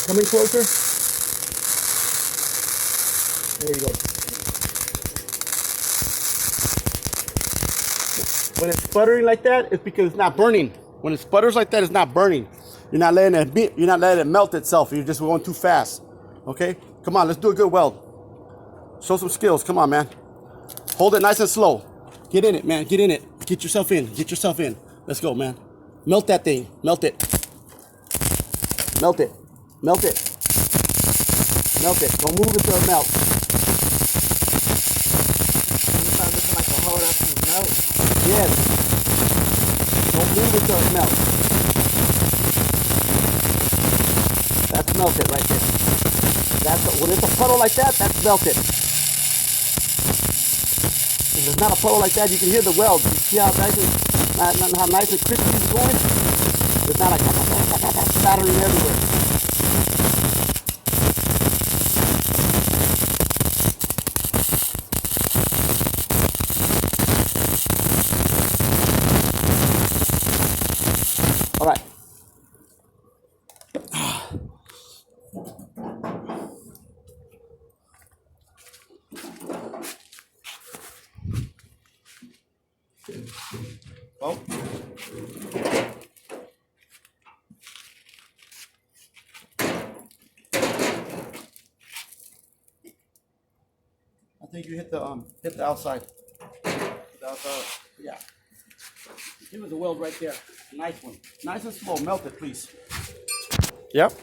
Come in closer. There you go. When it's sputtering like that, it's because it's not burning. When it sputters like that, it's not burning. You're not letting it melt itself. You're just going too fast. Okay? Come on, let's do a good weld. Show some skills. Come on, man. Hold it nice and slow. Get in it, man. Get in it. Get yourself in. Get yourself in. Let's go, man. Melt that thing. Melt it. Melt it. Melt it. Melt it. Don't move until it melts. Sometimes it's like a hole that's going to melt. Yes. Don't move until it melts. That's melted right there. When it's a puddle like that, that's melted. If it's not a puddle like that, you can hear the weld. You see how nice and crispy it's going? It's not like spattering everywhere. All right. Well, I think you hit the outside. The outside. Yeah. Give us a weld right there. Nice one. Nice and slow. Melt it, please. Yep.